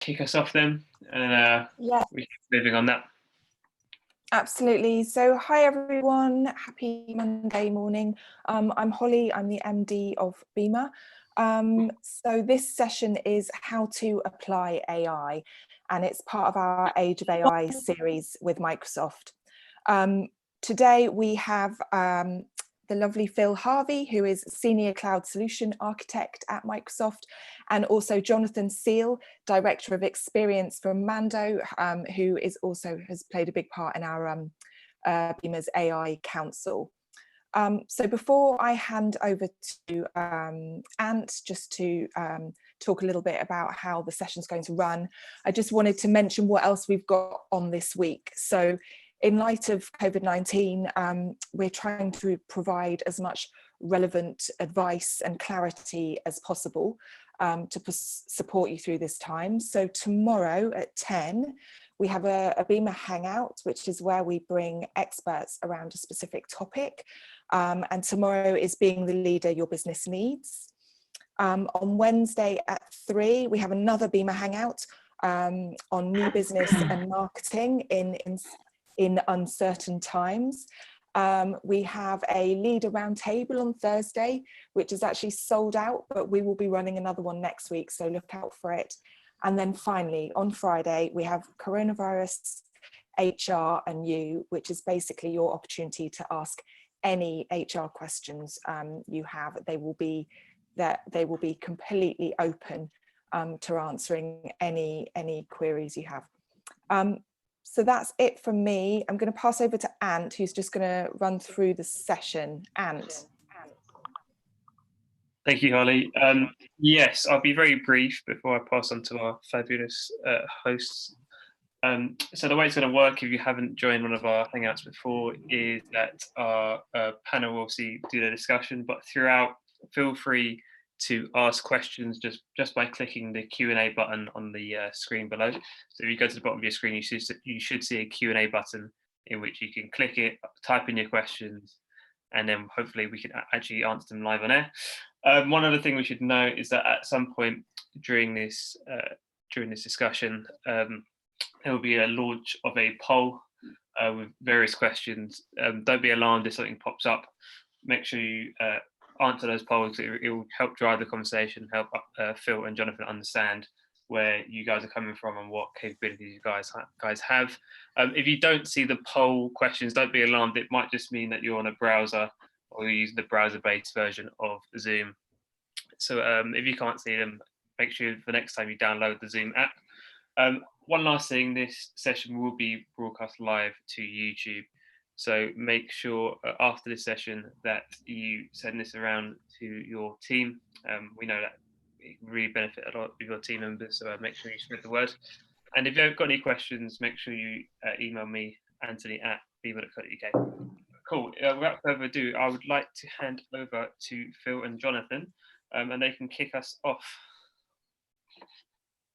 kick us off then, and Yeah, we keep moving on that. absolutely. So hi everyone, happy Monday morning. I'm Holly, I'm the MD of BIMA. So this session is how to apply AI, and it's part of our Age of AI series with Microsoft. Today we have the lovely Phil Harvey, who is Senior Cloud Solution Architect at Microsoft, and also Jonathan Seal, Director of Experience from Mando, who is also has played a big part in our BIMA's AI Council. So before I hand over to Ant, just to talk a little bit about how the session's going to run, I just wanted to mention what else we've got on this week. So in light of COVID-19, we're trying to provide as much relevant advice and clarity as possible to support you through this time. So tomorrow at 10, we have a BIMA Hangout, which is where we bring experts around a specific topic. And tomorrow is Being the Leader Your Business Needs. On Wednesday at 3, we have another BIMA Hangout on new business and marketing in uncertain times. We have a leader roundtable on Thursday, which is actually sold out, but we will be running another one next week, so look out for it. And then finally, on Friday, we have Coronavirus, HR and You, which is basically your opportunity to ask any HR questions you have. They will be completely open to answering any queries you have. So that's it from me. I'm going to pass over to Ant, who's just going to run through the session. Ant. Thank you, Holly. Yes, I'll be very brief before I pass on to our fabulous hosts. So the way it's going to work, if you haven't joined one of our Hangouts before, is that our panel will obviously do the discussion, but throughout, feel free to ask questions just by clicking the Q&A button on the screen below. So if you go to the bottom of your screen, you should see a Q&A button in which you can click it, type in your questions, and then hopefully we can actually answer them live on air. One other thing we should know is that at some point during this discussion, there will be a launch of a poll with various questions. Don't be alarmed if something pops up. Make sure you answer those polls. It will help drive the conversation, help Phil and Jonathan understand where you guys are coming from and what capabilities you guys have. If you don't see the poll questions, don't be alarmed. It might just mean that you're on a browser or you're using the browser-based version of Zoom. So if you can't see them, make sure the next time you download the Zoom app. One last thing, this session will be broadcast live to YouTube. So make sure after this session that you send this around to your team. We know that it really benefit a lot of your team members, so make sure you spread the word. And if you've got any questions, make sure you email me, Anthony@bima.co.uk. Cool. Without further ado, I would like to hand over to Phil and Jonathan, and they can kick us off.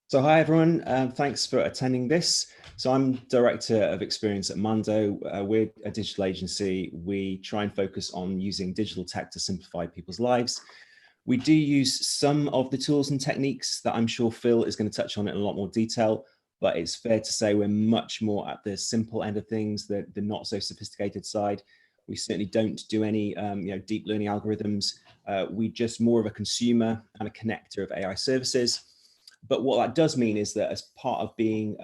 So hi everyone, thanks for attending this. So I'm Director of Experience at Mando. We're a digital agency. We try and focus on using digital tech to simplify people's lives. We do use some of the tools and techniques that I'm sure Phil is going to touch on in a lot more detail, but it's fair to say we're much more at the simple end of things, the not so sophisticated side. We certainly don't do any deep learning algorithms. We just more of a consumer and a connector of AI services. But what that does mean is that as part of being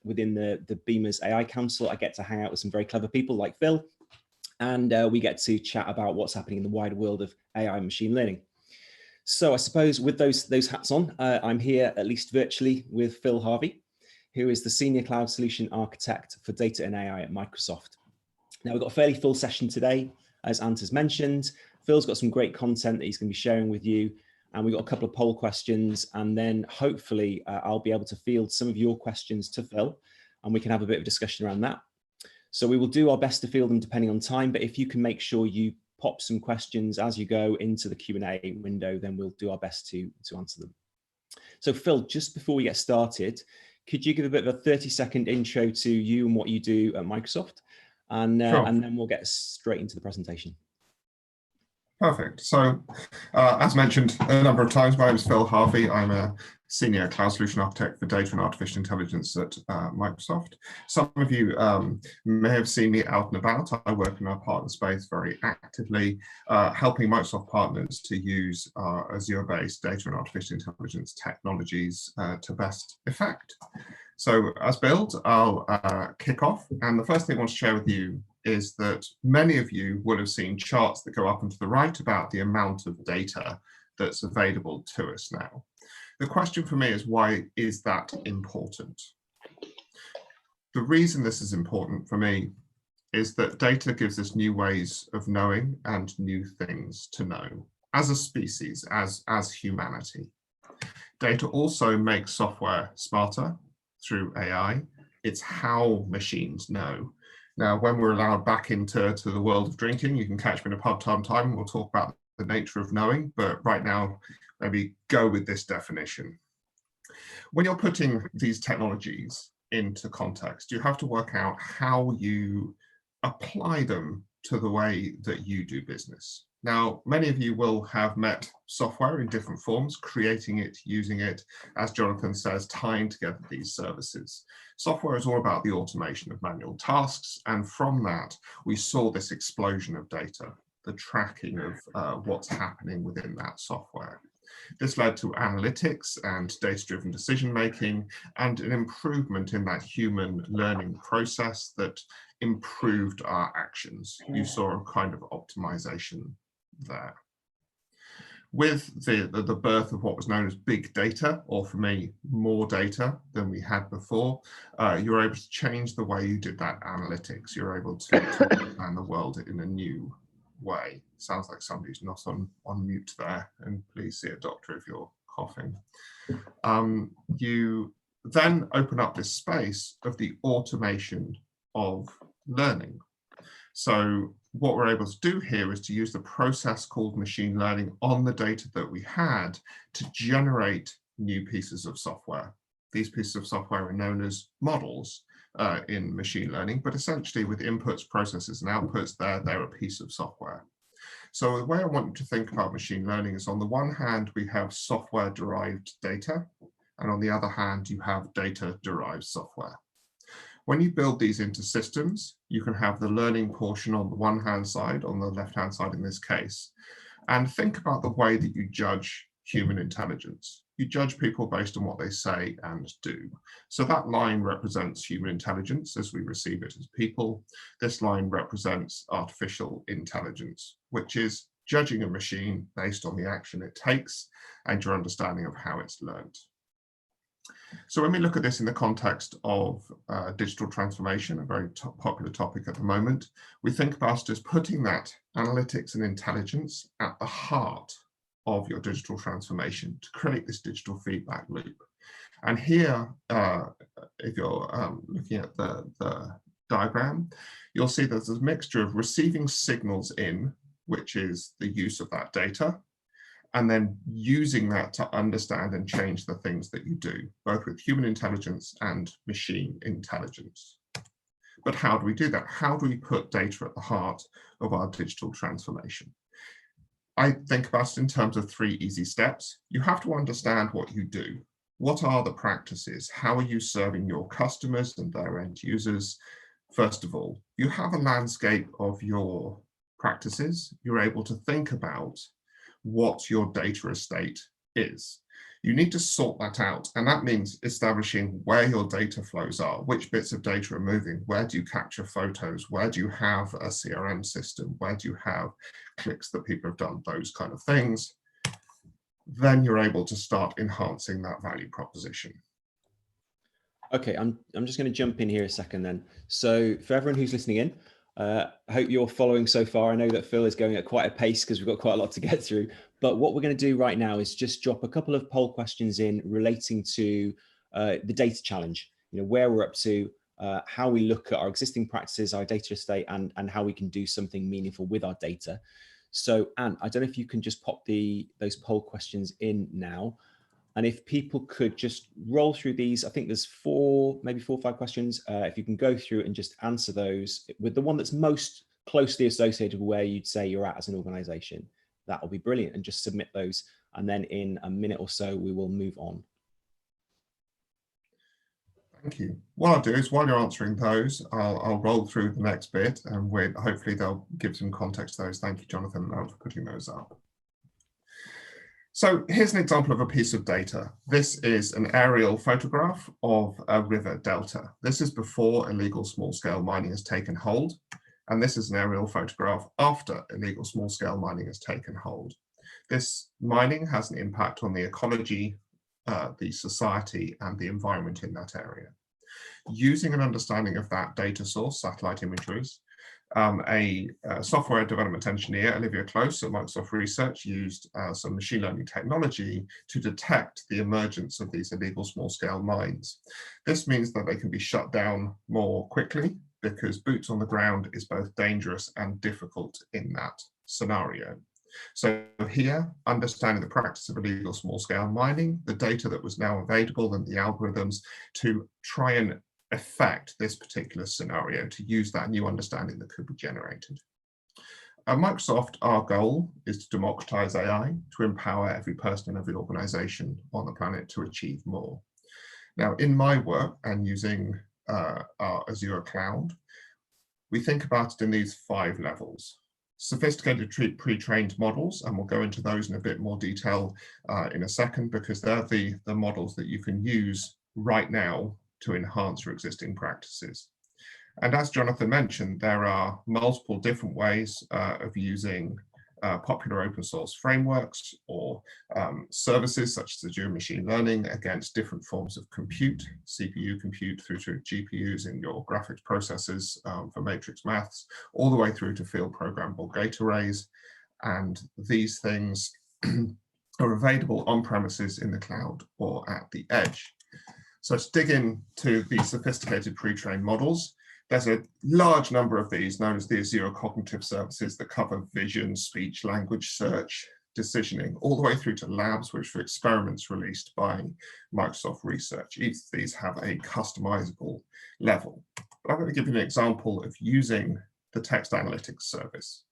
within the BIMA's AI Council, I get to hang out with some very clever people like Phil, and we get to chat about what's happening in the wider world of AI and machine learning. So I suppose with those hats on, I'm here at least virtually with Phil Harvey, who is the Senior Cloud Solution Architect for Data and AI at Microsoft. Now we've got a fairly full session today, as Ant has mentioned. Phil's got some great content that he's going to be sharing with you. And we've got a couple of poll questions, and then hopefully I'll be able to field some of your questions to Phil, and we can have a bit of discussion around that. So we will do our best to field them depending on time, but if you can make sure you pop some questions as you go into the Q&A window, then we'll do our best to answer them. So Phil, just before we get started, could you give a bit of a 30-second intro to you and what you do at Microsoft? And, sure. And then we'll get straight into the presentation. Perfect. So, as mentioned a number of times, my name is Phil Harvey. I'm a Senior Cloud Solution Architect for Data and Artificial Intelligence at Microsoft. Some of you may have seen me out and about. I work in our partner space very actively, helping Microsoft partners to use our Azure-based data and artificial intelligence technologies to best effect. So as build, I'll kick off. And the first thing I want to share with you is that many of you will have seen charts that go up and to the right about the amount of data that's available to us now. The question for me is, why is that important? The reason this is important for me is that data gives us new ways of knowing and new things to know as a species, as humanity. Data also makes software smarter through AI. It's how machines know. Now, when we're allowed back into the world of drinking, you can catch me in a pub time and we'll talk about the nature of knowing, but right now, maybe go with this definition. When you're putting these technologies into context, you have to work out how you apply them to the way that you do business. Now, many of you will have met software in different forms, creating it, using it, as Jonathan says, tying together these services. Software is all about the automation of manual tasks, and from that, we saw this explosion of data, the tracking of what's happening within that software. This led to analytics and data-driven decision-making and an improvement in that human learning process that improved our actions. You saw a kind of optimization there. With the birth of what was known as big data, or for me, more data than we had before, you were able to change the way you did that analytics. You're able to understand the world in a new way. Sounds like somebody's not on mute there, and please see a doctor if you're coughing. You then open up this space of the automation of learning. So what we're able to do here is to use the process called machine learning on the data that we had to generate new pieces of software. These pieces of software are known as models in machine learning, but essentially with inputs, processes, and outputs, they're a piece of software. So the way I want you to think about machine learning is, on the one hand, we have software-derived data, and on the other hand, you have data-derived software. When you build these into systems, you can have the learning portion on the one-hand side, on the left-hand side in this case, and think about the way that you judge human intelligence. You judge people based on what they say and do. So that line represents human intelligence as we receive it as people. This line represents artificial intelligence, which is judging a machine based on the action it takes and your understanding of how it's learned. So when we look at this in the context of digital transformation, a very popular topic at the moment, we think about it as putting that analytics and intelligence at the heart of your digital transformation to create this digital feedback loop. And here, if you're looking at the diagram, you'll see there's a mixture of receiving signals in, which is the use of that data, and then using that to understand and change the things that you do, both with human intelligence and machine intelligence. But how do we do that? How do we put data at the heart of our digital transformation? I think about it in terms of 3 easy steps. You have to understand what you do. What are the practices? How are you serving your customers and their end users? First of all, you have a landscape of your practices. You're able to think about what your data estate is. You need to sort that out, and that means establishing where your data flows are, which bits of data are moving, where do you capture photos, where do you have a CRM system, where do you have clicks that people have done, those kind of things. Then you're able to start enhancing that value proposition. Okay, I'm just going to jump in here a second then. So for everyone who's listening in, I hope you're following so far. I know that Phil is going at quite a pace because we've got quite a lot to get through. But what we're going to do right now is just drop a couple of poll questions in relating to the data challenge, where we're up to, how we look at our existing practices, our data estate, and how we can do something meaningful with our data. So Anne, I don't know if you can just pop those poll questions in now. And if people could just roll through these, I think there's maybe four or 5 questions. If you can go through and just answer those with the one that's most closely associated with where you'd say you're at as an organization, that will be brilliant. And just submit those. And then in a minute or so, we will move on. Thank you. What I'll do is, while you're answering those, I'll roll through the next bit, and hopefully they'll give some context to those. Thank you, Jonathan, for putting those up. So here's an example of a piece of data. This is an aerial photograph of a river delta. This is before illegal small-scale mining has taken hold, and this is an aerial photograph after illegal small-scale mining has taken hold. This mining has an impact on the ecology, the society, and the environment in that area. Using an understanding of that data source, satellite imageries, a software development engineer, Olivia Close at Microsoft Research, used some machine learning technology to detect the emergence of these illegal small-scale mines. This means that they can be shut down more quickly, because boots on the ground is both dangerous and difficult in that scenario. So here, understanding the practice of illegal small-scale mining, the data that was now available, and the algorithms to try and affect this particular scenario, to use that new understanding that could be generated. At Microsoft, our goal is to democratize AI, to empower every person and every organization on the planet to achieve more. Now, in my work and using our Azure cloud, we think about it in these 5 levels. Sophisticated pre-trained models, and we'll go into those in a bit more detail in a second, because they're the models that you can use right now to enhance your existing practices. And as Jonathan mentioned, there are multiple different ways of using popular open source frameworks or services such as Azure Machine Learning against different forms of compute, CPU compute through to GPUs in your graphics processors for matrix maths, all the way through to field programmable gate arrays. And these things are available on premises, in the cloud, or at the edge. So to dig into the sophisticated pre-trained models, there's a large number of these known as the Azure Cognitive Services that cover vision, speech, language search, decisioning, all the way through to labs, which are experiments released by Microsoft Research. Each of these have a customizable level. But I'm going to give you an example of using the text analytics service.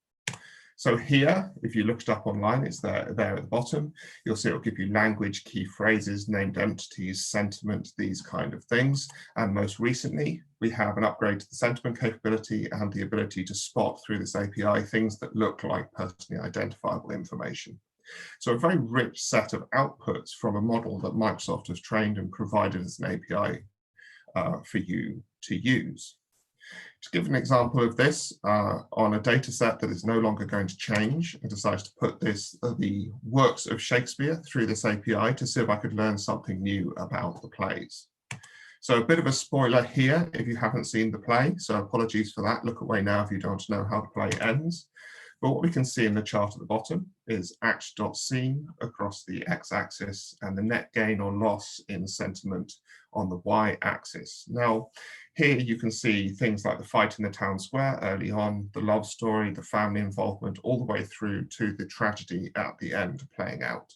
So here, if you looked it up online, it's there at the bottom. You'll see it'll give you language, key phrases, named entities, sentiment, these kind of things. And most recently, we have an upgrade to the sentiment capability and the ability to spot through this API things that look like personally identifiable information. So a very rich set of outputs from a model that Microsoft has trained and provided as an API for you to use. To give an example of this, on a data set that is no longer going to change, I decided to put the works of Shakespeare through this API to see if I could learn something new about the plays. So a bit of a spoiler here if you haven't seen the play, so apologies for that. Look away now if you don't know how the play ends. But what we can see in the chart at the bottom is act.seen across the x-axis and the net gain or loss in sentiment on the y-axis. Now, here you can see things like the fight in the town square early on, the love story, the family involvement, all the way through to the tragedy at the end playing out.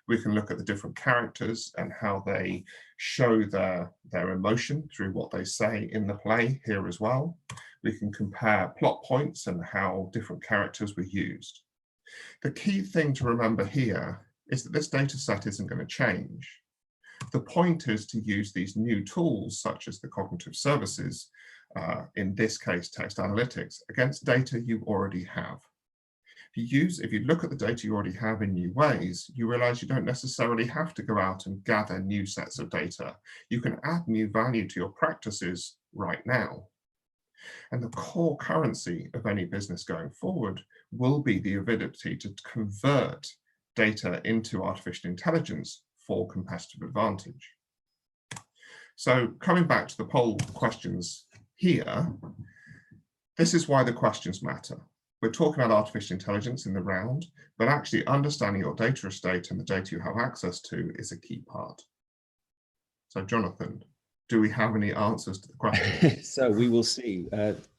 We can look at the different characters and how they show their emotion through what they say in the play here as well. We can compare plot points and how different characters were used. The key thing to remember here is that this data set isn't going to change. The point is to use these new tools, such as the cognitive services, in this case, text analytics, against data you already have. If you look at the data you already have in new ways, you realize you don't necessarily have to go out and gather new sets of data. You can add new value to your practices right now. And the core currency of any business going forward will be the ability to convert data into artificial intelligence for competitive advantage. So coming back to the poll questions here, this is why the questions matter. We're talking about artificial intelligence in the round, but actually understanding your data estate and the data you have access to is a key part. So Jonathan, do we have any answers to the question? So we will see.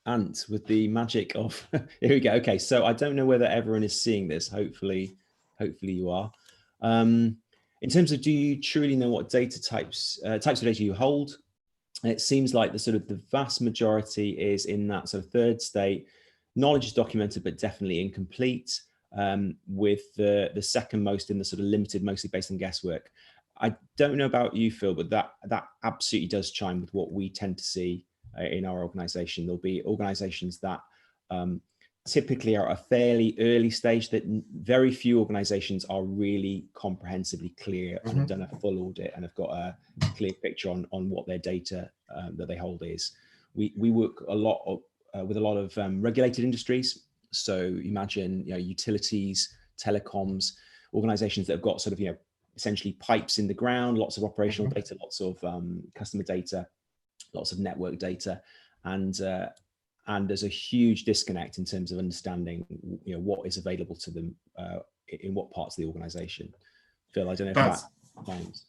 Ant, with the magic of, here we go. Okay, so I don't know whether everyone is seeing this. Hopefully you are. In terms of, do you truly know what data types of data you hold? It seems like the vast majority is in that sort of third state. Knowledge is documented, but definitely incomplete, with the second most in the sort of limited, mostly based on guesswork. I don't know about you, Phil, but that absolutely does chime with what we tend to see in our organization. There'll be organizations that typically are at a fairly early stage, that very few organizations are really comprehensively clear and have done a full audit and have got a clear picture on what their data that they hold is. We work a lot with a lot of regulated industries. So imagine, utilities, telecoms, organizations that have got sort of, essentially pipes in the ground, lots of operational data, lots of customer data, lots of network data, and there's a huge disconnect in terms of understanding, what is available to them in what parts of the organization. Phil, I don't know if that chimes.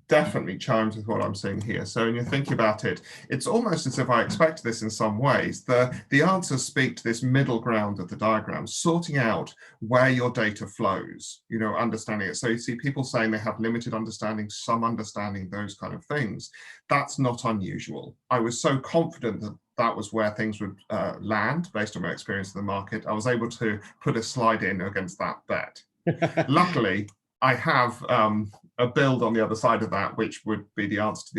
Definitely chimes with what I'm seeing here. So when you think about it, it's almost as if I expect this in some ways. The answers speak to this middle ground of the diagram, sorting out where your data flows, understanding it. So you see people saying they have limited understanding, some understanding, those kind of things. That's not unusual. I was so confident that that was where things would land based on my experience in the market. I was able to put a slide in against that bet. Luckily, I have a build on the other side of that, which would be the answer to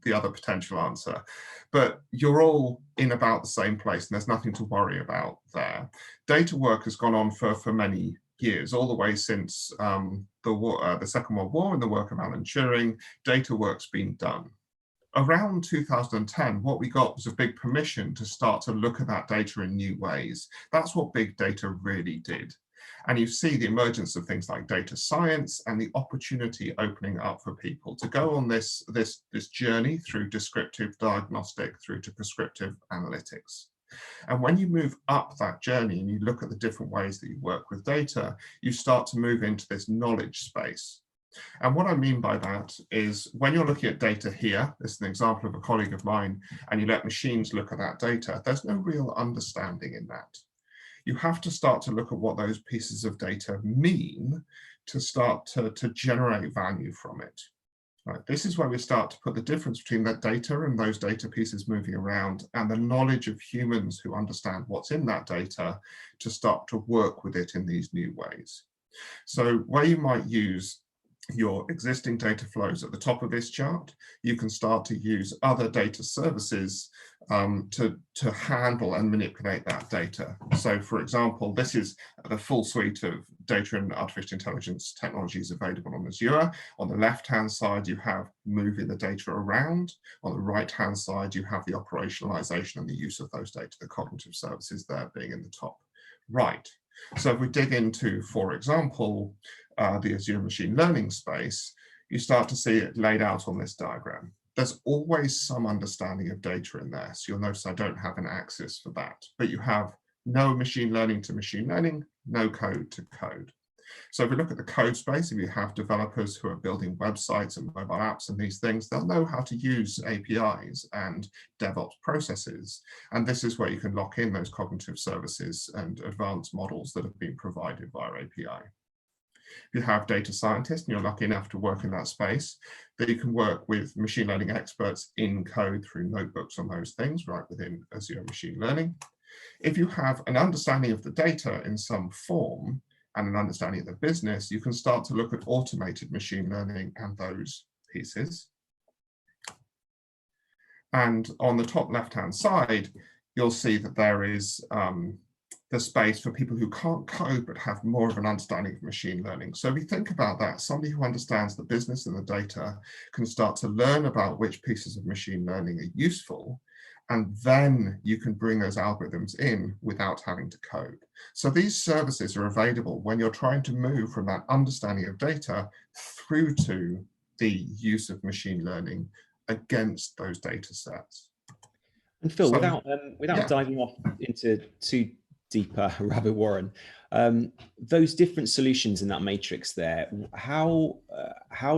the other potential answer. But you're all in about the same place, and there's nothing to worry about there. Data work has gone on for many years, all the way since the Second World War and the work of Alan Turing. Data work's been done. Around 2010, what we got was a big permission to start to look at that data in new ways. That's what big data really did. And you see the emergence of things like data science and the opportunity opening up for people to go on this journey through descriptive diagnostic through to prescriptive analytics. And when you move up that journey and you look at the different ways that you work with data, you start to move into this knowledge space. And what I mean by that is when you're looking at data here, this is an example of a colleague of mine, and you let machines look at that data, there's no real understanding in that. You have to start to look at what those pieces of data mean to start to generate value from it. Right. This is where we start to put the difference between that data and those data pieces moving around and the knowledge of humans who understand what's in that data to start to work with it in these new ways. So where you might use your existing data flows at the top of this chart, you can start to use other data services to handle and manipulate that data. So for example, this is the full suite of data and artificial intelligence technologies available on Azure. On the left-hand side, you have moving the data around. On the right-hand side, you have the operationalization and the use of those data, the cognitive services there being in the top right. So if we dig into, for example, the Azure machine learning space, you start to see it laid out on this diagram. There's always some understanding of data in there. So you'll notice I don't have an axis for that, but you have no machine learning to machine learning, no code to code. So if we look at the code space, if you have developers who are building websites and mobile apps and these things, they'll know how to use APIs and DevOps processes. And this is where you can lock in those cognitive services and advanced models that have been provided via API. If you have data scientists and you're lucky enough to work in that space, then you can work with machine learning experts in code through notebooks on those things right within Azure Machine Learning. If you have an understanding of the data in some form and an understanding of the business, you can start to look at automated machine learning and those pieces. And on the top left-hand side, you'll see that there is the space for people who can't code but have more of an understanding of machine learning. So if you think about that, somebody who understands the business and the data can start to learn about which pieces of machine learning are useful, and then you can bring those algorithms in without having to code. So these services are available when you're trying to move from that understanding of data through to the use of machine learning against those data sets. And Phil, So, without diving off into too deeper rabbit warren, those different solutions in that matrix there, how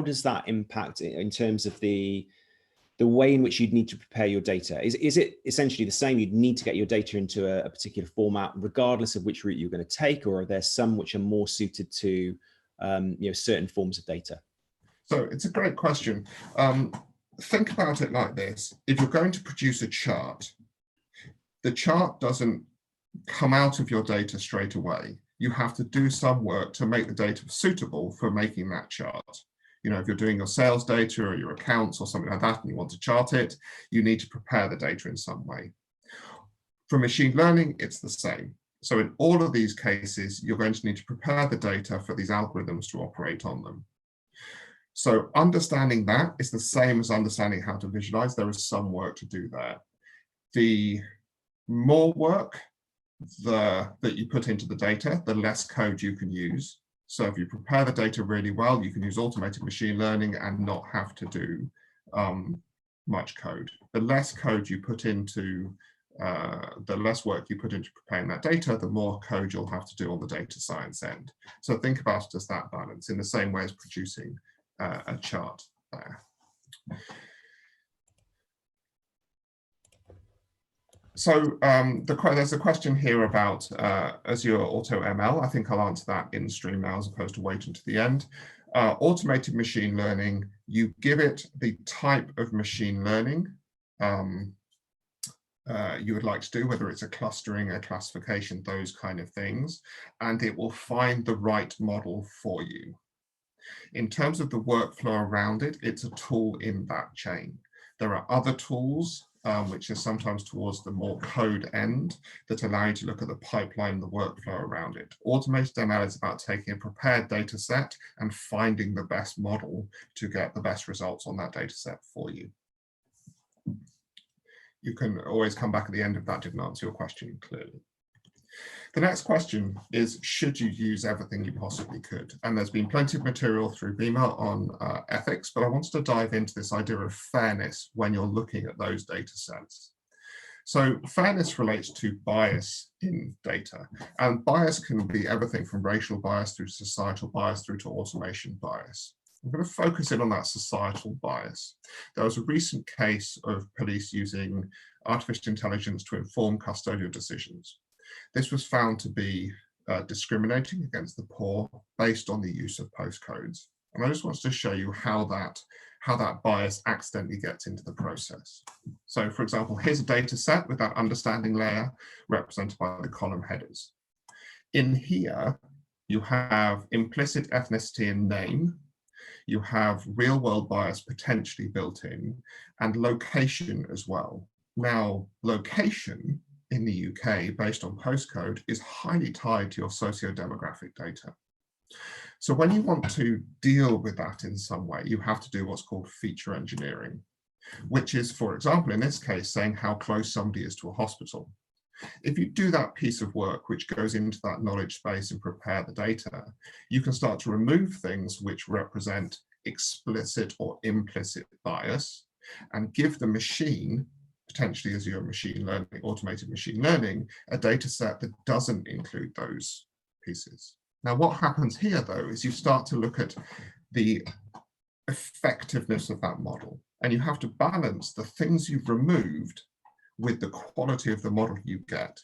does that impact in terms of the way in which you'd need to prepare your data? Is it essentially the same? You'd need to get your data into a particular format, regardless of which route you're going to take, or are there some which are more suited to certain forms of data? So it's a great question. Think about it like this. If you're going to produce a chart, the chart doesn't come out of your data straight away. You have to do some work to make the data suitable for making that chart. You know, if you're doing your sales data or your accounts or something like that and you want to chart it, you need to prepare the data in some way. For machine learning, it's the same. So in all of these cases, you're going to need to prepare the data for these algorithms to operate on them. So understanding that is the same as understanding how to visualize. There is some work to do there. The more work that you put into the data, the less code you can use. So if you prepare the data really well, you can use automated machine learning and not have to do much code. The less code you put into, the less work you put into preparing that data, the more code you'll have to do on the data science end. So think about it as that balance in the same way as producing a chart there. So there's a question here about Azure Auto ML. I think I'll answer that in stream now as opposed to waiting to the end. Automated machine learning, you give it the type of machine learning you would like to do, whether it's a clustering, a classification, those kind of things, and it will find the right model for you. In terms of the workflow around it, it's a tool in that chain. There are other tools which are sometimes towards the more code end that allow you to look at the pipeline, the workflow around it. Automated ML is about taking a prepared data set and finding the best model to get the best results on that data set for you. You can always come back at the end if that didn't answer your question clearly. The next question is, should you use everything you possibly could? And there's been plenty of material through BIMA on ethics, but I wanted to dive into this idea of fairness when you're looking at those data sets. So fairness relates to bias in data, and bias can be everything from racial bias through to societal bias through to automation bias. I'm going to focus in on that societal bias. There was a recent case of police using artificial intelligence to inform custodial decisions. This was found to be discriminating against the poor based on the use of postcodes. And I just wanted to show you how that bias accidentally gets into the process. So for example, here's a data set with that understanding layer represented by the column headers. In here, you have implicit ethnicity and name. You have real world bias potentially built in, and location as well. Now, location in the UK based on postcode is highly tied to your socio-demographic data. So when you want to deal with that in some way, you have to do what's called feature engineering, which is, for example, in this case, saying how close somebody is to a hospital. If you do that piece of work, which goes into that knowledge space and prepare the data, you can start to remove things which represent explicit or implicit bias and give the machine, potentially as your machine learning, automated machine learning, a data set that doesn't include those pieces. Now, what happens here, though, is you start to look at the effectiveness of that model, and you have to balance the things you've removed with the quality of the model you get.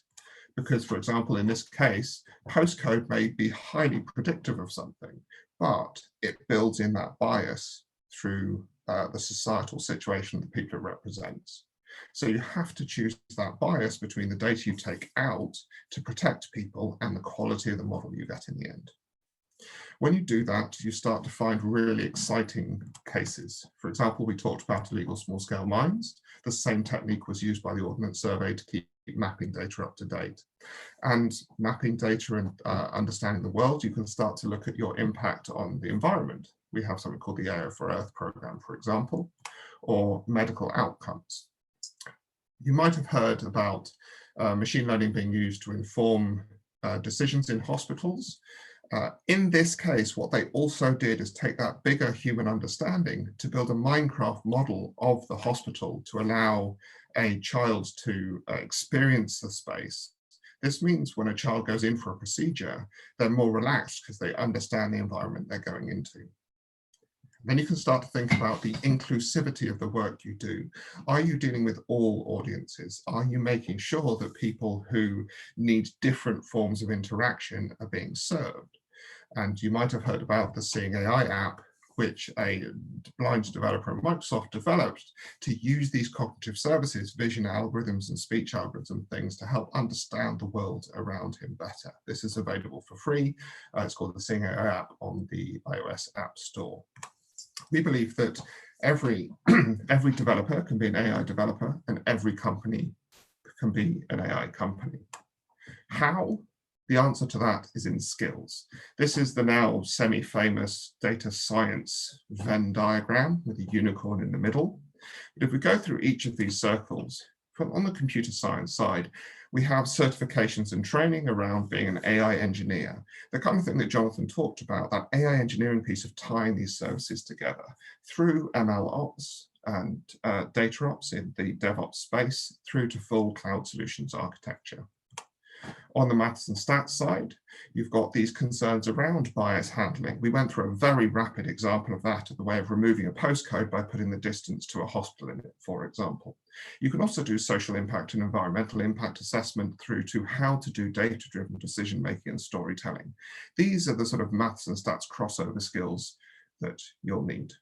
Because, for example, in this case, postcode may be highly predictive of something, but it builds in that bias through the societal situation that people it represents. So you have to choose that bias between the data you take out to protect people and the quality of the model you get in the end. When you do that, you start to find really exciting cases. For example, we talked about illegal small-scale mines. The same technique was used by the Ordnance Survey to keep mapping data up to date. And mapping data and understanding the world, you can start to look at your impact on the environment. We have something called the AO for Earth program, for example, or medical outcomes. You might have heard about machine learning being used to inform decisions in hospitals. In this case, what they also did is take that bigger human understanding to build a Minecraft model of the hospital to allow a child to experience the space. This means when a child goes in for a procedure, they're more relaxed because they understand the environment they're going into. Then you can start to think about the inclusivity of the work you do. Are you dealing with all audiences? Are you making sure that people who need different forms of interaction are being served? And you might have heard about the Seeing AI app, which a blind developer at Microsoft developed to use these cognitive services, vision algorithms and speech algorithm things to help understand the world around him better. This is available for free. It's called the Seeing AI app on the iOS App Store. we believe that every developer can be an AI developer, and every company can be an AI company. How? The answer to that is in skills. This is the now semi-famous data science Venn diagram with a unicorn in the middle. But if we go through each of these circles, on the computer science side, we have certifications and training around being an AI engineer, the kind of thing that Jonathan talked about, that AI engineering piece of tying these services together through ML ops and data ops in the DevOps space through to full cloud solutions architecture. On the maths and stats side, you've got these concerns around bias handling. We went through a very rapid example of that, the way of removing a postcode by putting the distance to a hospital in it, for example. You can also do social impact and environmental impact assessment through to how to do data-driven decision-making and storytelling. These are the sort of maths and stats crossover skills that you'll need.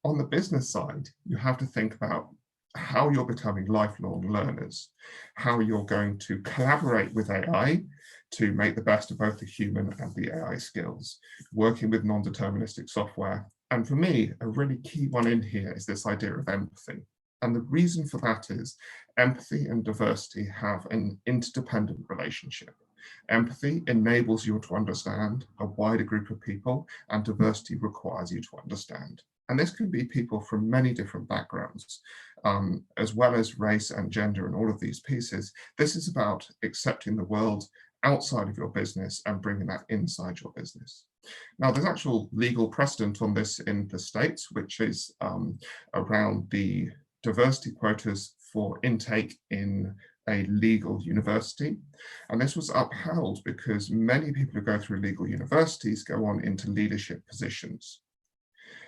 On the business side, you have to think about how you're becoming lifelong learners, how you're going to collaborate with AI to make the best of both the human and the AI skills, working with non-deterministic software. And for me, a really key one in here is this idea of empathy. And the reason for that is empathy and diversity have an interdependent relationship. Empathy enables you to understand a wider group of people, and diversity requires you to understand. And this can be people from many different backgrounds, as well as race and gender and all of these pieces. This is about accepting the world outside of your business and bringing that inside your business. Now, there's actual legal precedent on this in the States, which is around the diversity quotas for intake in a legal university. And this was upheld because many people who go through legal universities go on into leadership positions.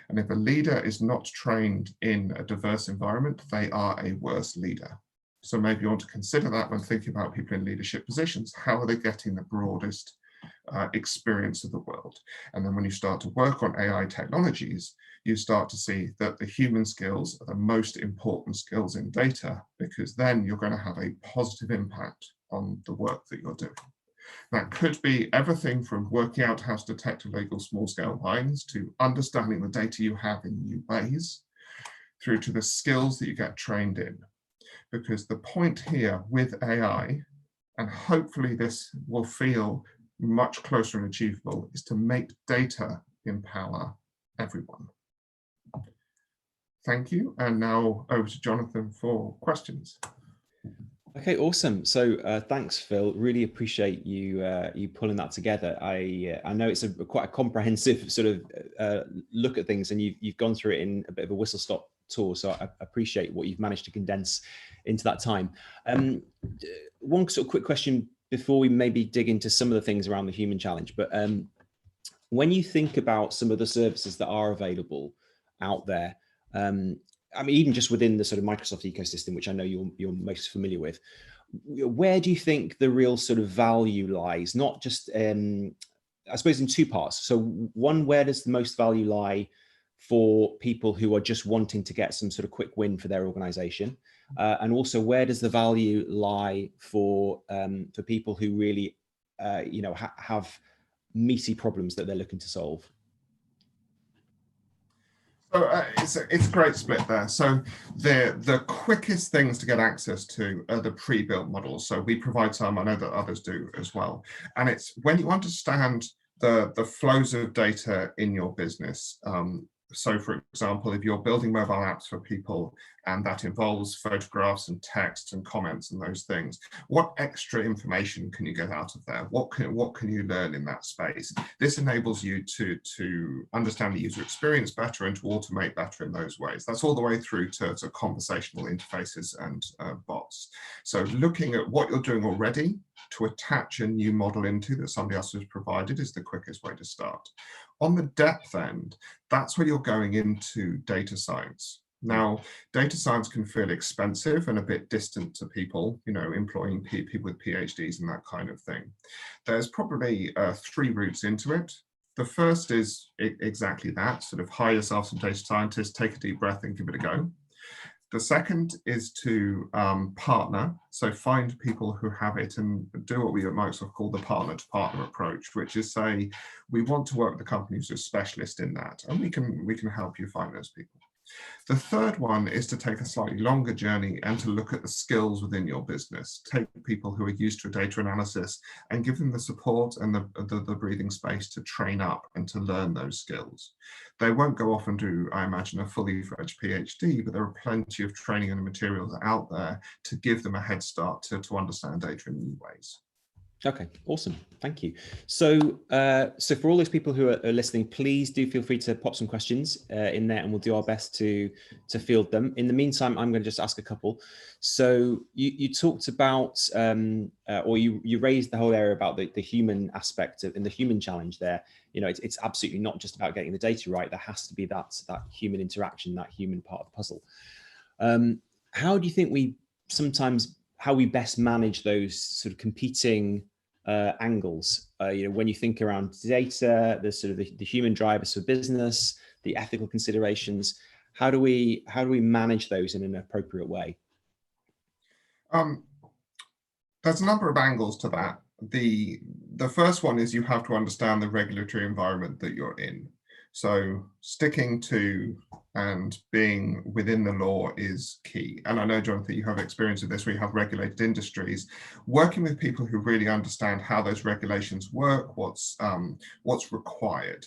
And if a leader is not trained in a diverse environment, they are a worse leader. So maybe you want to consider that when thinking about people in leadership positions. How are they getting the broadest experience of the world? And then when you start to work on AI technologies, you start to see that the human skills are the most important skills in data, because then you're going to have a positive impact on the work that you're doing. That could be everything from working out how to detect illegal small-scale mines to understanding the data you have in new ways, through to the skills that you get trained in. Because the point here with AI, and hopefully this will feel much closer and achievable, is to make data empower everyone. Thank you. And now over to Jonathan for questions. Okay, awesome. So thanks, Phil. Really appreciate you you pulling that together. I know it's quite a comprehensive sort of look at things, and you've gone through it in a bit of a whistle-stop tour. So I appreciate what you've managed to condense into that time. One sort of quick question before we maybe dig into some of the things around the human challenge. But when you think about some of the services that are available out there, I mean, even just within the sort of Microsoft ecosystem, which I know you're most familiar with, where do you think the real sort of value lies? Not just, I suppose, in two parts. So one, where does the most value lie for people who are just wanting to get some sort of quick win for their organization? And also, where does the value lie for people who really, you know, have meaty problems that they're looking to solve? So it's a great split there. So the quickest things to get access to are the pre-built models. So we provide some, I know that others do as well. And it's when you understand the flows of data in your business. So for example, if you're building mobile apps for people and that involves photographs and text and comments and those things, what extra information can you get out of there? What can you learn in that space? This enables you to understand the user experience better and to automate better in those ways. That's all the way through to conversational interfaces and bots. So looking at what you're doing already to attach a new model into that somebody else has provided is the quickest way to start. On the depth end, that's where you're going into data science. Now, data science can feel expensive and a bit distant to people, you know, employing people with PhDs and that kind of thing. There's probably 3 routes into it. The first is exactly that, sort of hire yourself some data scientists, take a deep breath and give it a go. The second is to partner, so find people who have it and do what we at Microsoft call the partner-to-partner approach, which is say, we want to work with a company who's a specialist in that, and we can help you find those people. The third one is to take a slightly longer journey and to look at the skills within your business. Take people who are used to data analysis and give them the support and the breathing space to train up and to learn those skills. They won't go off and do, I imagine, a fully fledged PhD, but there are plenty of training and materials out there to give them a head start to understand data in new ways. Okay, awesome. Thank you. So, so for all those people who are listening, please do feel free to pop some questions in there, and we'll do our best to field them. In the meantime, I'm going to just ask a couple. So, you talked about, or you raised the whole area about the human aspect and the human challenge there. You know, it's absolutely not just about getting the data right. There has to be that human interaction, that human part of the puzzle. How do you think how we best manage those sort of competing angles, you know, when you think around data, the sort of the human drivers for business, the ethical considerations, how do we manage those in an appropriate way? There's a number of angles to that. The first one is you have to understand the regulatory environment that you're in. So sticking to and being within the law is key. And I know, Jonathan, you have experience with this, where you have regulated industries. Working with people who really understand how those regulations work, what's required.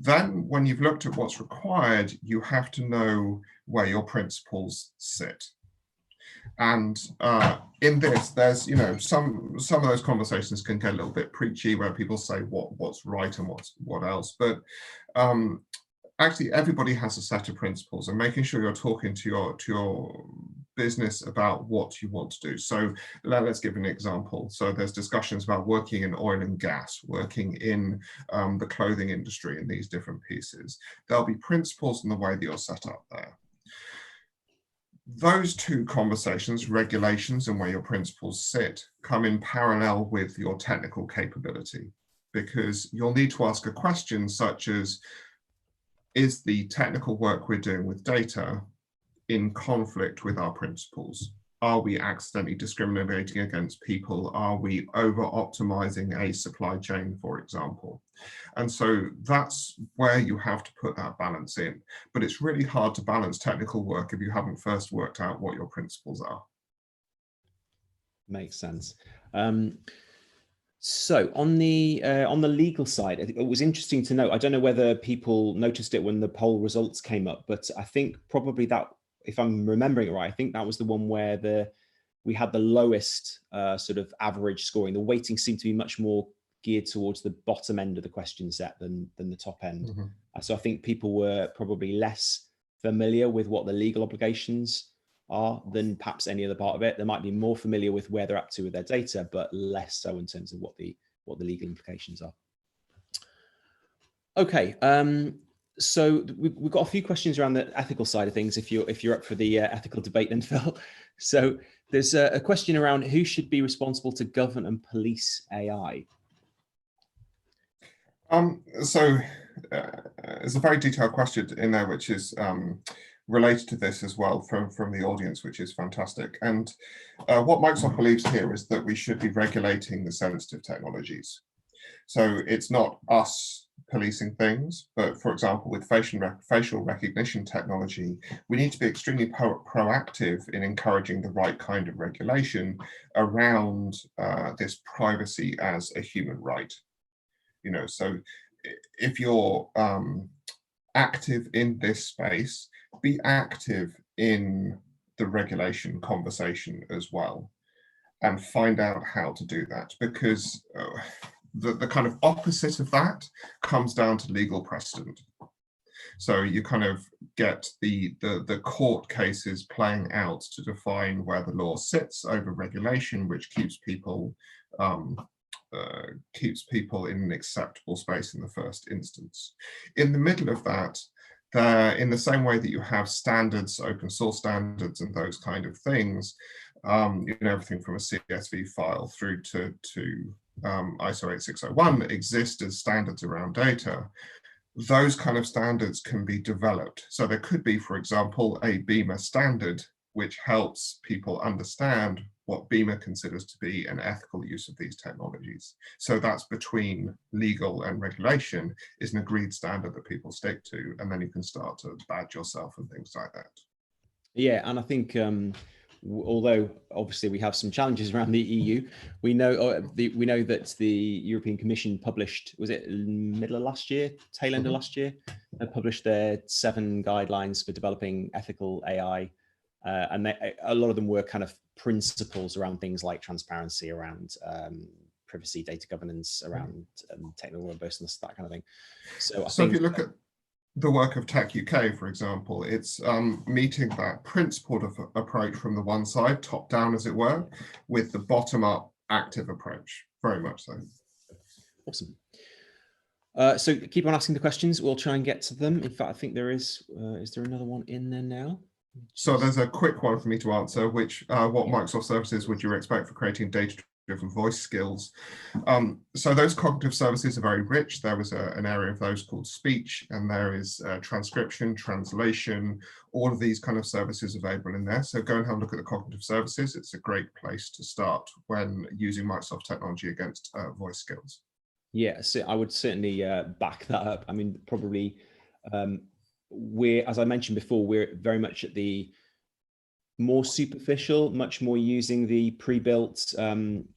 Then when you've looked at what's required, you have to know where your principles sit. And in this, there's, you know, some of those conversations can get a little bit preachy, where people say what's right and what else. But actually, everybody has a set of principles, and making sure you're talking to your business about what you want to do. So let's give an example. So there's discussions about working in oil and gas, working in the clothing industry, in these different pieces. There'll be principles in the way that you're set up there. Those two conversations, regulations and where your principles sit, come in parallel with your technical capability, because you'll need to ask a question such as, is the technical work we're doing with data in conflict with our principles? Are we accidentally discriminating against people? Are we over-optimizing a supply chain, for example? And so that's where you have to put that balance in. But it's really hard to balance technical work if you haven't first worked out what your principles are. Makes sense. So on the legal side, it was interesting to note, I don't know whether people noticed it when the poll results came up, but I think probably that, if I'm remembering it right, I think that was the one where we had the lowest sort of average scoring. The weighting seemed to be much more geared towards the bottom end of the question set than the top end. Mm-hmm. So I think people were probably less familiar with what the legal obligations are than perhaps any other part of it. They might be more familiar with where they're up to with their data, but less so in terms of what the legal implications are. Okay. So we've got a few questions around the ethical side of things, if you're up for the ethical debate then, Phil. So there's a question around who should be responsible to govern and police AI. So there's a very detailed question in there, which is related to this as well from the audience, which is fantastic. And what Microsoft believes here is that we should be regulating the sensitive technologies. So it's not us policing things, but for example, with facial recognition technology, we need to be extremely proactive in encouraging the right kind of regulation around this privacy as a human right. You know, so if you're active in this space, be active in the regulation conversation as well, and find out how to do that, because the kind of opposite of that comes down to legal precedent. So you kind of get the court cases playing out to define where the law sits over regulation, which keeps people in an acceptable space in the first instance. In the middle of that, in the same way that you have standards, open source standards, and those kind of things, you know, everything from a CSV file through to ISO 8601 exist as standards around data. those kind of standards can be developed. So there could be, for example, a BIMA standard which helps people understand what BIMA considers to be an ethical use of these technologies. So that's between legal and regulation, is an agreed standard that people stick to, and then you can start to badge yourself and things like that. Yeah, and I think although obviously we have some challenges around the EU, we know that the European Commission published, was it middle of last year, tail end of last year, published their 7 guidelines for developing ethical AI, and a lot of them were kind of principles around things like transparency, around privacy, data governance, around technical robustness, that kind of thing. So I think if you look at the work of Tech UK, for example, it's meeting that principled approach from the one side, top down as it were, with the bottom up active approach, very much so. Awesome. So keep on asking the questions. We'll try and get to them. In fact, I think there is there another one in there now? So there's a quick one for me to answer, which what Microsoft services would you expect for creating data-driven voice skills? So those cognitive services are very rich. There was an area of those called speech, and there is transcription, translation, all of these kind of services available in there. So go and have a look at the cognitive services. It's a great place to start when using Microsoft technology against voice skills. Yeah, so I would certainly back that up. I mean, probably as I mentioned before, we're very much at the more superficial, much more using the pre-built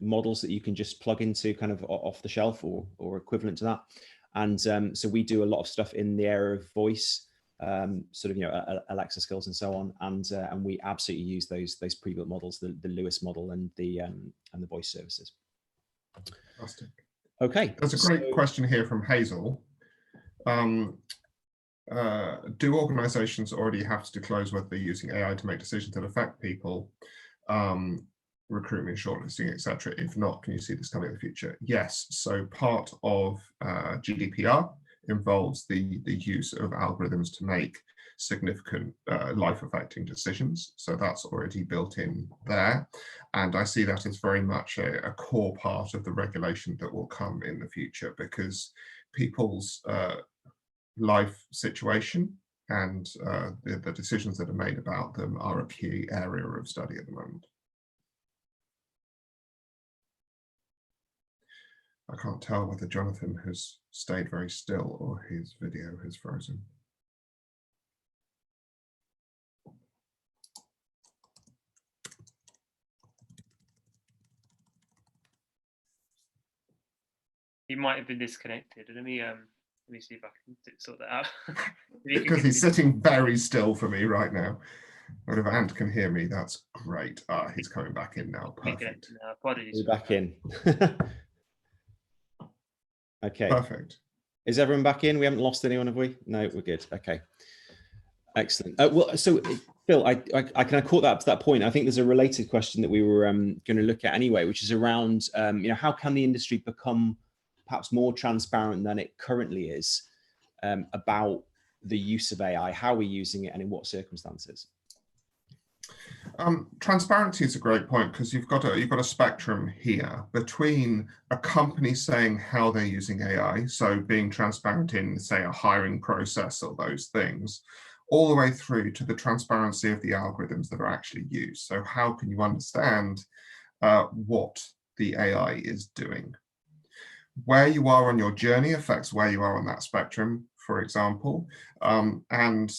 models that you can just plug into kind of off the shelf or equivalent to that. And so we do a lot of stuff in the area of voice, sort of, Alexa skills and so on. And we absolutely use those pre-built models, the Lewis model and the voice services. Fantastic. Okay. There's a great question here from Hazel. Do organizations already have to disclose whether they're using AI to make decisions that affect people, recruitment, shortlisting, etc.? If not, can you see this coming in the future? Yes. So part of GDPR involves the use of algorithms to make significant life-affecting decisions. So that's already built in there. And I see that as very much a core part of the regulation that will come in the future, because people's life situation and the decisions that are made about them are a key area of study at the moment. I can't tell whether Jonathan has stayed very still or his video has frozen. He might have been disconnected. Let me see if I can sort that out. Because he's sitting very still for me right now. But if Ant can hear me, that's great. Ah, he's coming back in now. Perfect. Apologies. We're back in. Okay. Perfect. Is everyone back in? We haven't lost anyone, have we? No, we're good. Okay. Excellent. Well, so Phil, I kind of caught that up to that point. I think there's a related question that we were going to look at anyway, which is around, how can the industry become perhaps more transparent than it currently is about the use of AI, how we're using it and in what circumstances? Transparency is a great point, because you've got a spectrum here between a company saying how they're using AI, so being transparent in, say, a hiring process or those things, all the way through to the transparency of the algorithms that are actually used. So how can you understand what the AI is doing? Where you are on your journey affects where you are on that spectrum, for example. And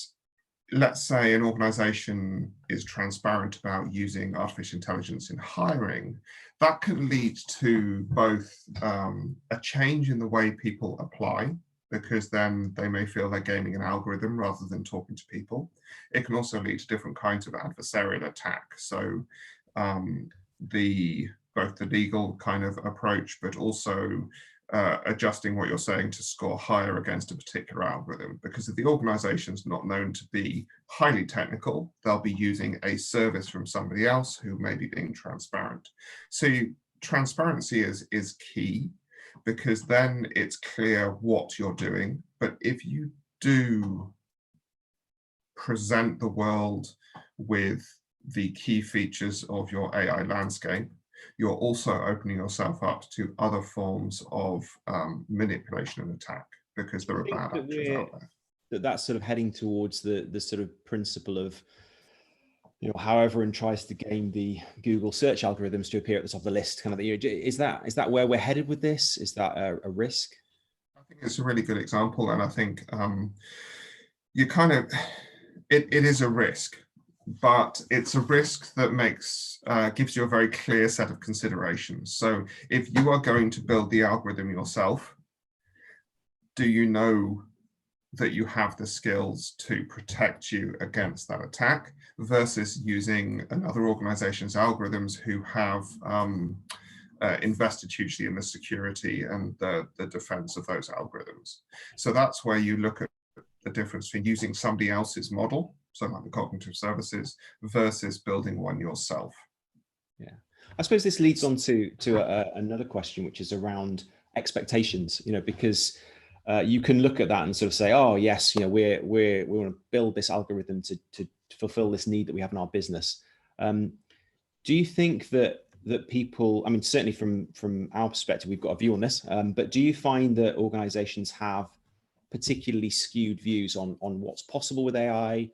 let's say an organization is transparent about using artificial intelligence in hiring, that can lead to both a change in the way people apply, because then they may feel they're gaming an algorithm rather than talking to people. It can also lead to different kinds of adversarial attack. So both the legal kind of approach, but also adjusting what you're saying to score higher against a particular algorithm. Because if the organization's not known to be highly technical, they'll be using a service from somebody else who may be being transparent. So transparency is key, because then it's clear what you're doing. But if you do present the world with the key features of your AI landscape, you're also opening yourself up to other forms of manipulation and attack, because there are bad actors out there. That's sort of heading towards the sort of principle of, you know, how everyone tries to game the Google search algorithms to appear at the top of the list, kind of. Is that where we're headed with this? Is that a risk? I think it's a really good example, and I think you kind of, it is a risk, but it's a risk that gives you a very clear set of considerations. So if you are going to build the algorithm yourself, do you know that you have the skills to protect you against that attack, versus using another organization's algorithms who have invested hugely in the security and the defense of those algorithms. So that's where you look at the difference between using somebody else's model, so like the cognitive services, versus building one yourself. Yeah, I suppose this leads on to another question, which is around expectations, you know, because you can look at that and sort of say, oh yes, you know, we want to build this algorithm to fulfill this need that we have in our business. Do you think that people, I mean, certainly from our perspective, we've got a view on this, but do you find that organizations have particularly skewed views on what's possible with AI,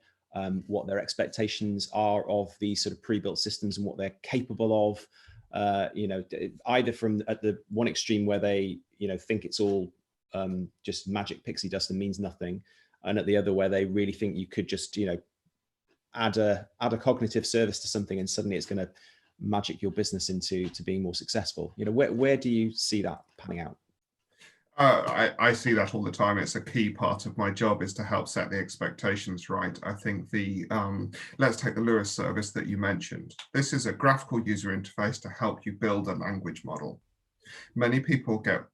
what their expectations are of these sort of pre-built systems and what they're capable of, you know, either from at the one extreme where they, you know, think it's all just magic pixie dust and means nothing, and at the other where they really think you could just, you know, add a cognitive service to something and suddenly it's going to magic your business into being more successful? You know, where do you see that panning out? I see that all the time. It's a key part of my job, is to help set the expectations right. I think let's take the Lewis service that you mentioned. This is a graphical user interface to help you build a language model. Many people get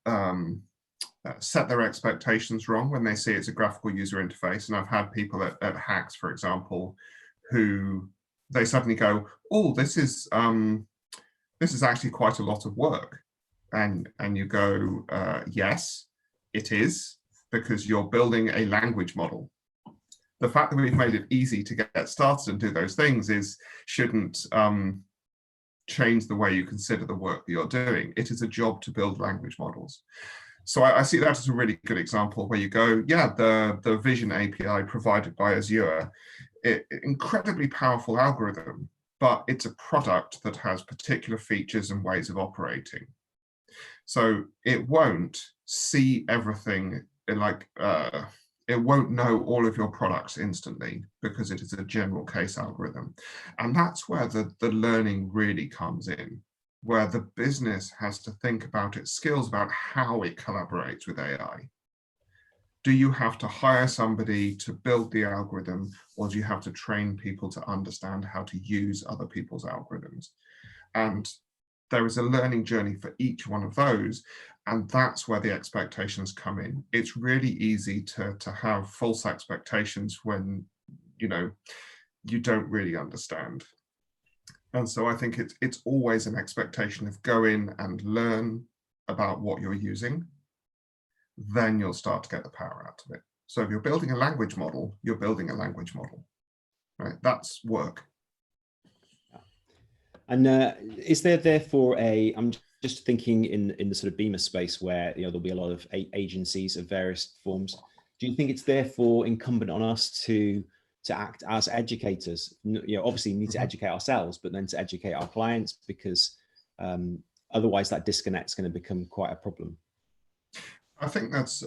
set their expectations wrong when they see it's a graphical user interface. And I've had people at Hacks, for example, who they suddenly go, oh, this is actually quite a lot of work. And you go, yes, it is, because you're building a language model. The fact that we've made it easy to get started and do those things shouldn't change the way you consider the work that you're doing. It is a job to build language models. So I see that as a really good example where you go, yeah, the Vision API provided by Azure, incredibly powerful algorithm, but it's a product that has particular features and ways of operating. So it won't see everything it won't know all of your products instantly, because it is a general case algorithm. And that's where the learning really comes in, where the business has to think about its skills, about how it collaborates with AI. Do you have to hire somebody to build the algorithm, or do you have to train people to understand how to use other people's algorithms? And there is a learning journey for each one of those, and that's where the expectations come in. It's really easy to have false expectations when, you know, you don't really understand. And so I think it's always an expectation of go in and learn about what you're using, then you'll start to get the power out of it. So if you're building a language model, you're building a language model, right? That's work. And is there therefore I'm just thinking in the sort of BIMA space where, you know, there'll be a lot of agencies of various forms. Do you think it's therefore incumbent on us to act as educators? You know, obviously we need to educate ourselves, but then to educate our clients, because otherwise that disconnect's going to become quite a problem. I think that's,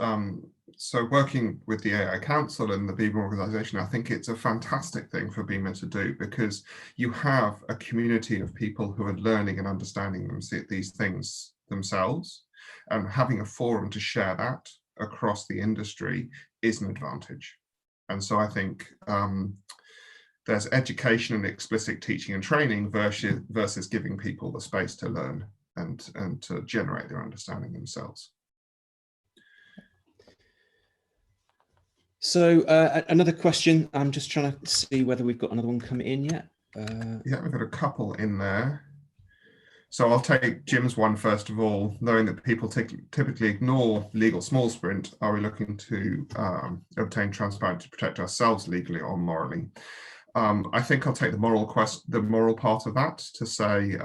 so working with the AI Council and the BIMA organization, I think it's a fantastic thing for BIMA to do, because you have a community of people who are learning and understanding these things themselves, and having a forum to share that across the industry is an advantage. And so I think there's education and explicit teaching and training versus giving people the space to learn and to generate their understanding themselves. So another question, I'm just trying to see whether we've got another one coming in yet. Yeah, we've got a couple in there. So I'll take Jim's one first of all. Knowing that people typically ignore legal small print, are we looking to obtain transparency to protect ourselves legally or morally? I think I'll take the moral part of that to say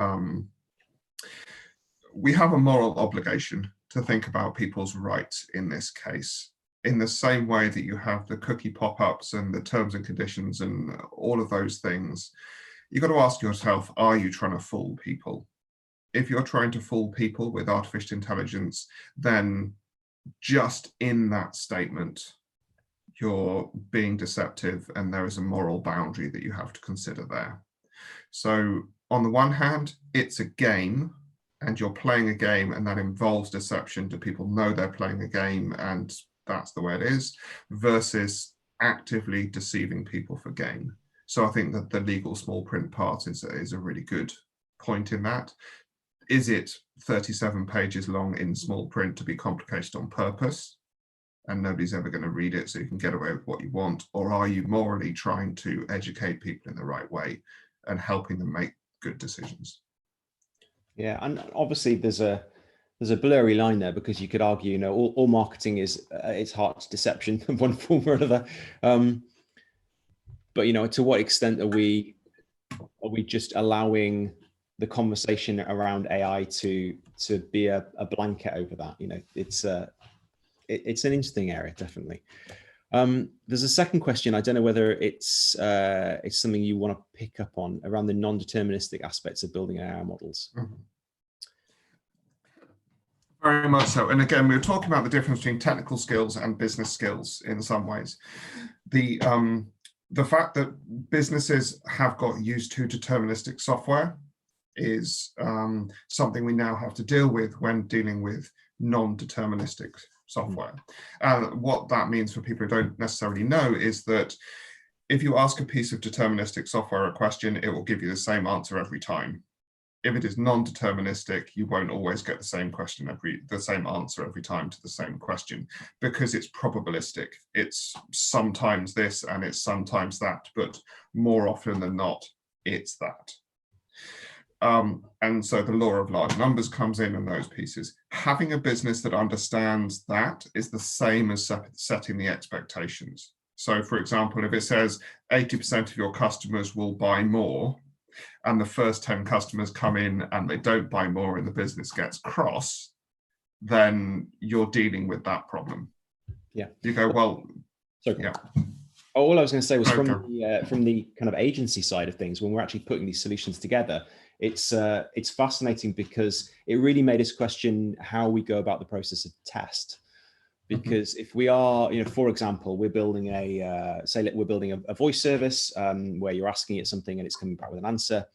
we have a moral obligation to think about people's rights in this case. in the same way that you have the cookie pop-ups and the terms and conditions and all of those things, you've got to ask yourself, are you trying to fool people? If you're trying to fool people with artificial intelligence, then just in that statement, you're being deceptive, and there is a moral boundary that you have to consider there. So on the one hand, it's a game, and you're playing a game, and that involves deception. Do people know they're playing a game and that's the way it is, versus actively deceiving people for gain? So I think that the legal small print part is a really good point in that. Is it 37 pages long in small print to be complicated on purpose, and nobody's ever going to read it so you can get away with what you want? Or are you morally trying to educate people in the right way and helping them make good decisions? Yeah, and obviously there's a blurry line there, because you could argue, you know, all marketing is its heart's deception in one form or another. But you know, to what extent are we just allowing the conversation around AI to be a blanket over that? You know, it's an interesting area, definitely. There's a second question. I don't know whether it's something you want to pick up on, around the non-deterministic aspects of building AI models. Mm-hmm. Very much so. And again, we were talking about the difference between technical skills and business skills in some ways. The fact that businesses have got used to deterministic software is something we now have to deal with when dealing with non-deterministic software. What that means for people who don't necessarily know is that if you ask a piece of deterministic software a question, it will give you the same answer every time. If it is non-deterministic, you won't always get the same answer every time to the same question, because it's probabilistic. It's sometimes this and it's sometimes that, but more often than not, it's that. And so the law of large numbers comes in and those pieces. Having a business that understands that is the same as setting the expectations. So for example, if it says 80% of your customers will buy more, and the first 10 customers come in and they don't buy more and the business gets cross, then you're dealing with that problem. Yeah. You go, well, sorry. Yeah. All I was going to say was from the kind of agency side of things, when we're actually putting these solutions together, it's fascinating, because it really made us question how we go about the process of test. Because if we are, you know, for example, we're building we're building a voice service where you're asking it something and it's coming back with an answer.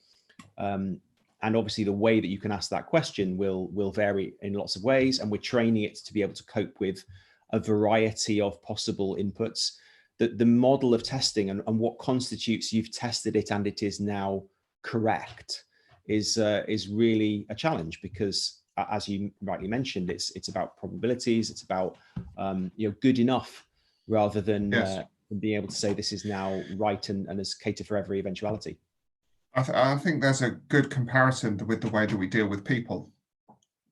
And obviously the way that you can ask that question will vary in lots of ways. And we're training it to be able to cope with a variety of possible inputs. The model of testing and what constitutes you've tested it and it is now correct is really a challenge, because as you rightly mentioned, it's about probabilities. It's about you know, good enough, rather than being able to say this is now right and is cater for every eventuality. I think there's a good comparison with the way that we deal with people.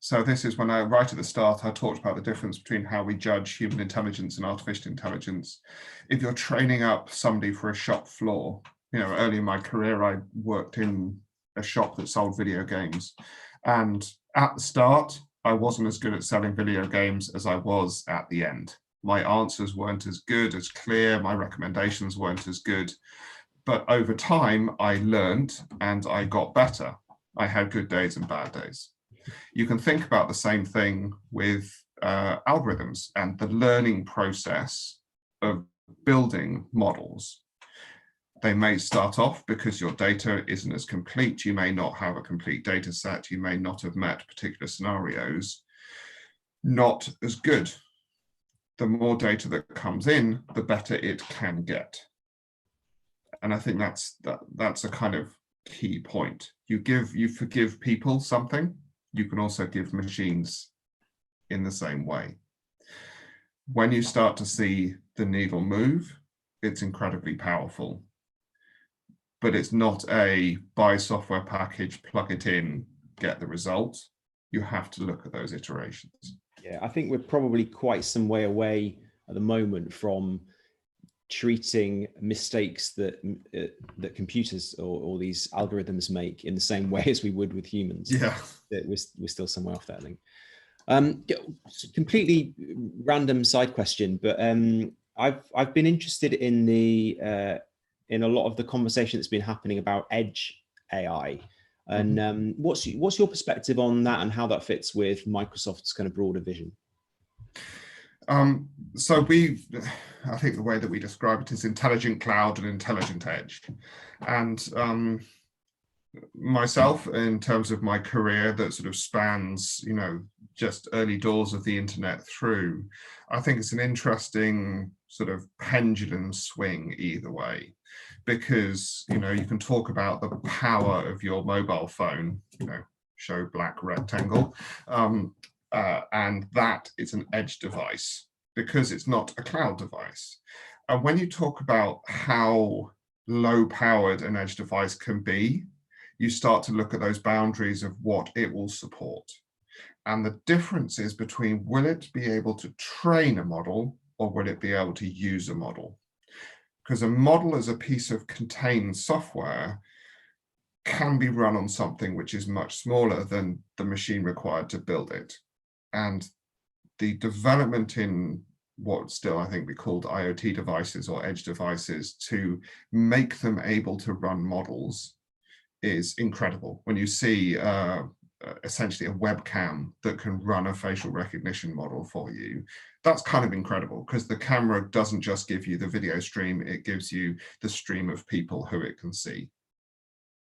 So this is when right at the start, I talked about the difference between how we judge human intelligence and artificial intelligence. If you're training up somebody for a shop floor, you know, early in my career, I worked in a shop that sold video games. And at the start, I wasn't as good at selling video games as I was at the end. My answers weren't as good, as clear. My recommendations weren't as good. But over time, I learned and I got better. I had good days and bad days. You can think about the same thing with algorithms and the learning process of building models. They may start off because your data isn't as complete. You may not have a complete data set. You may not have met particular scenarios. Not as good. The more data that comes in, the better it can get. And I think that's a kind of key point. You forgive people something, you can also give machines in the same way. When you start to see the needle move, it's incredibly powerful. But it's not a buy software package, plug it in, get the result. You have to look at those iterations. Yeah, I think we're probably quite some way away at the moment from treating mistakes that computers or these algorithms make in the same way as we would with humans. Yeah, That we're still some way off there, I think. Completely random side question, but I've been interested in the in a lot of the conversation that's been happening about edge AI, and what's your perspective on that and how that fits with Microsoft's kind of broader vision? So I think the way that we describe it is intelligent cloud and intelligent edge. And myself, in terms of my career that sort of spans, you know, just early doors of the internet through, I think it's an interesting sort of pendulum swing either way, because, you know, you can talk about the power of your mobile phone, you know, show black rectangle, and that is an edge device because it's not a cloud device. And when you talk about how low powered an edge device can be, you start to look at those boundaries of what it will support. And the difference is between, will it be able to train a model or will it be able to use a model? Because a model as a piece of contained software can be run on something which is much smaller than the machine required to build it. And the development in what still I think we called IoT devices or edge devices to make them able to run models is incredible. When you see essentially a webcam that can run a facial recognition model for you, that's kind of incredible, because the camera doesn't just give you the video stream, it gives you the stream of people who it can see.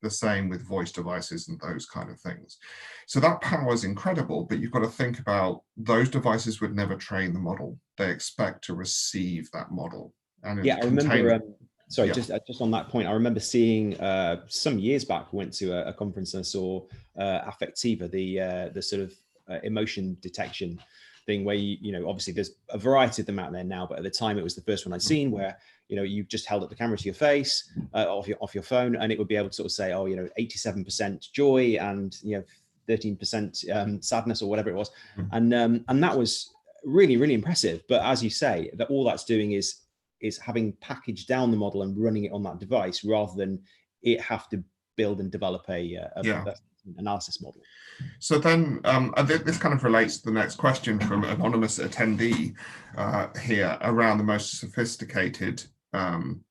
The same with voice devices and those kind of things. So that power is incredible, but you've got to think about those devices would never train the model. They expect to receive that model. And yeah, I remember, sorry, yeah. just on that point, I remember seeing some years back, we went to a conference and I saw Affectiva, the sort of emotion detection thing where you know, obviously there's a variety of them out there now, but at the time it was the first one I'd seen where, you know, you just held up the camera to your face off your phone, and it would be able to sort of say, oh, you know, 87% joy and, you know, 13% sadness or whatever it was, and that was really, really impressive. But as you say, that all that's doing is having packaged down the model and running it on that device rather than it have to build and develop a analysis model. So then this kind of relates to the next question from an anonymous attendee here around the most sophisticated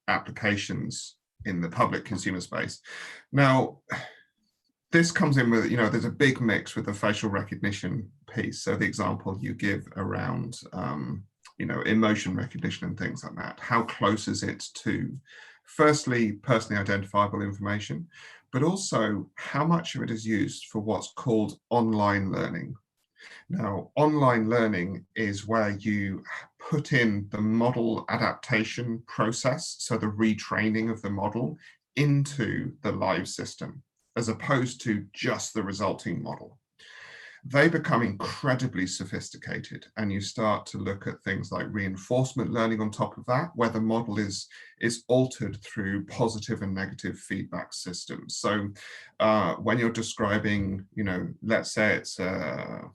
applications in the public consumer space. Now, this comes in with, you know, there's a big mix with the facial recognition piece. So the example you give around, you know, emotion recognition and things like that. How close is it to, firstly, personally identifiable information, but also how much of it is used for what's called online learning. Now, online learning is where you put in the model adaptation process, so the retraining of the model into the live system, as opposed to just the resulting model. They become incredibly sophisticated, and you start to look at things like reinforcement learning on top of that, where the model is altered through positive and negative feedback systems. So when you're describing, you know, let's say it's an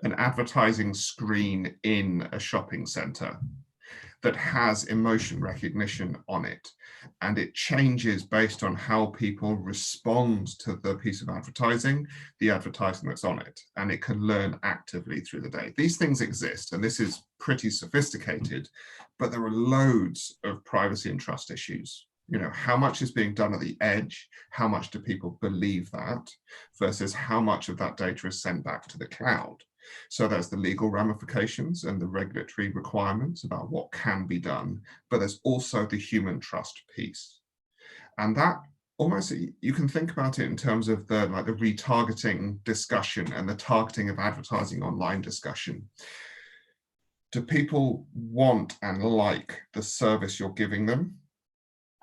advertising screen in a shopping center that has emotion recognition on it, and it changes based on how people respond to the piece of advertising, the advertising that's on it, and it can learn actively through the day. These things exist, and this is pretty sophisticated, but there are loads of privacy and trust issues. You know, how much is being done at the edge? How much do people believe that versus how much of that data is sent back to the cloud? So there's the legal ramifications and the regulatory requirements about what can be done, but there's also the human trust piece. And that almost, you can think about it in terms of the retargeting discussion and the targeting of advertising online discussion. Do people want and like the service you're giving them,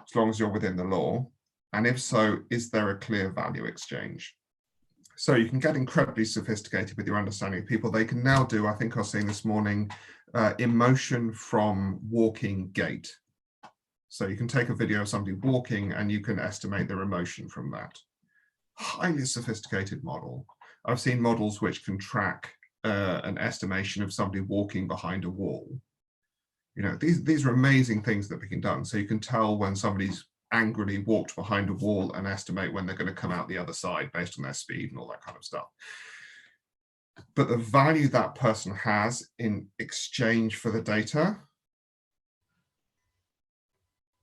as long as you're within the law? And if so, is there a clear value exchange? So you can get incredibly sophisticated with your understanding of people. They can now do, I think I was saying this morning, emotion from walking gait. So you can take a video of somebody walking and you can estimate their emotion from that. Highly sophisticated model. I've seen models which can track an estimation of somebody walking behind a wall. You know, these are amazing things that we can do. So you can tell when somebody's angrily walked behind a wall and estimate when they're going to come out the other side based on their speed and all that kind of stuff. but the value that person has in exchange for the data,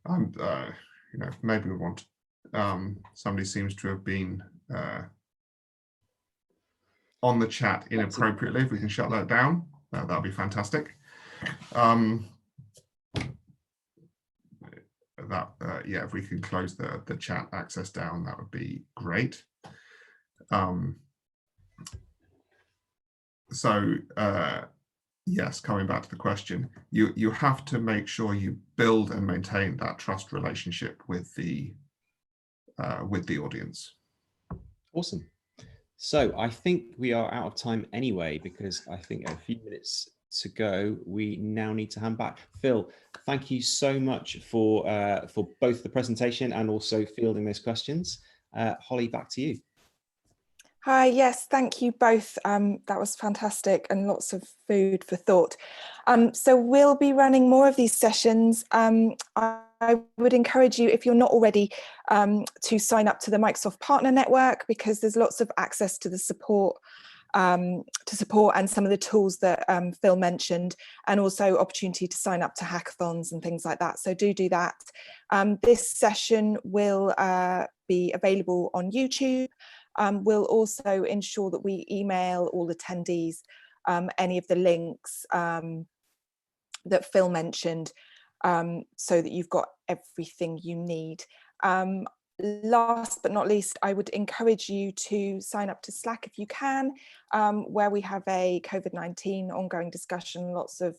and you know, maybe we want, somebody seems to have been on the chat inappropriately. If we can shut that down, that'll be fantastic. Yeah, if we can close the chat access down, that would be great. Yes, coming back to the question, you have to make sure you build and maintain that trust relationship with the audience. Awesome. So I think we are out of time anyway, because I think a few minutes to go. We now need to hand back. Phil, thank you so much for both the presentation and also fielding those questions. Holly, back to you. Hi, yes, thank you both. That was fantastic and lots of food for thought. So we'll be running more of these sessions. I would encourage you, if you're not already, to sign up to the Microsoft Partner Network, because there's lots of access to the support and some of the tools that Phil mentioned, and also opportunity to sign up to hackathons and things like that. So do that. This session will be available on YouTube. We'll also ensure that we email all attendees any of the links that Phil mentioned, so that you've got everything you need. Last but not least, I would encourage you to sign up to Slack if you can, where we have a COVID-19 ongoing discussion, lots of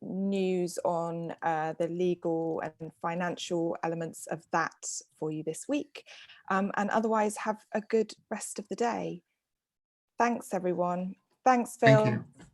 news on the legal and financial elements of that for you this week. And otherwise, have a good rest of the day. Thanks, everyone. Thanks, Phil. Thank you.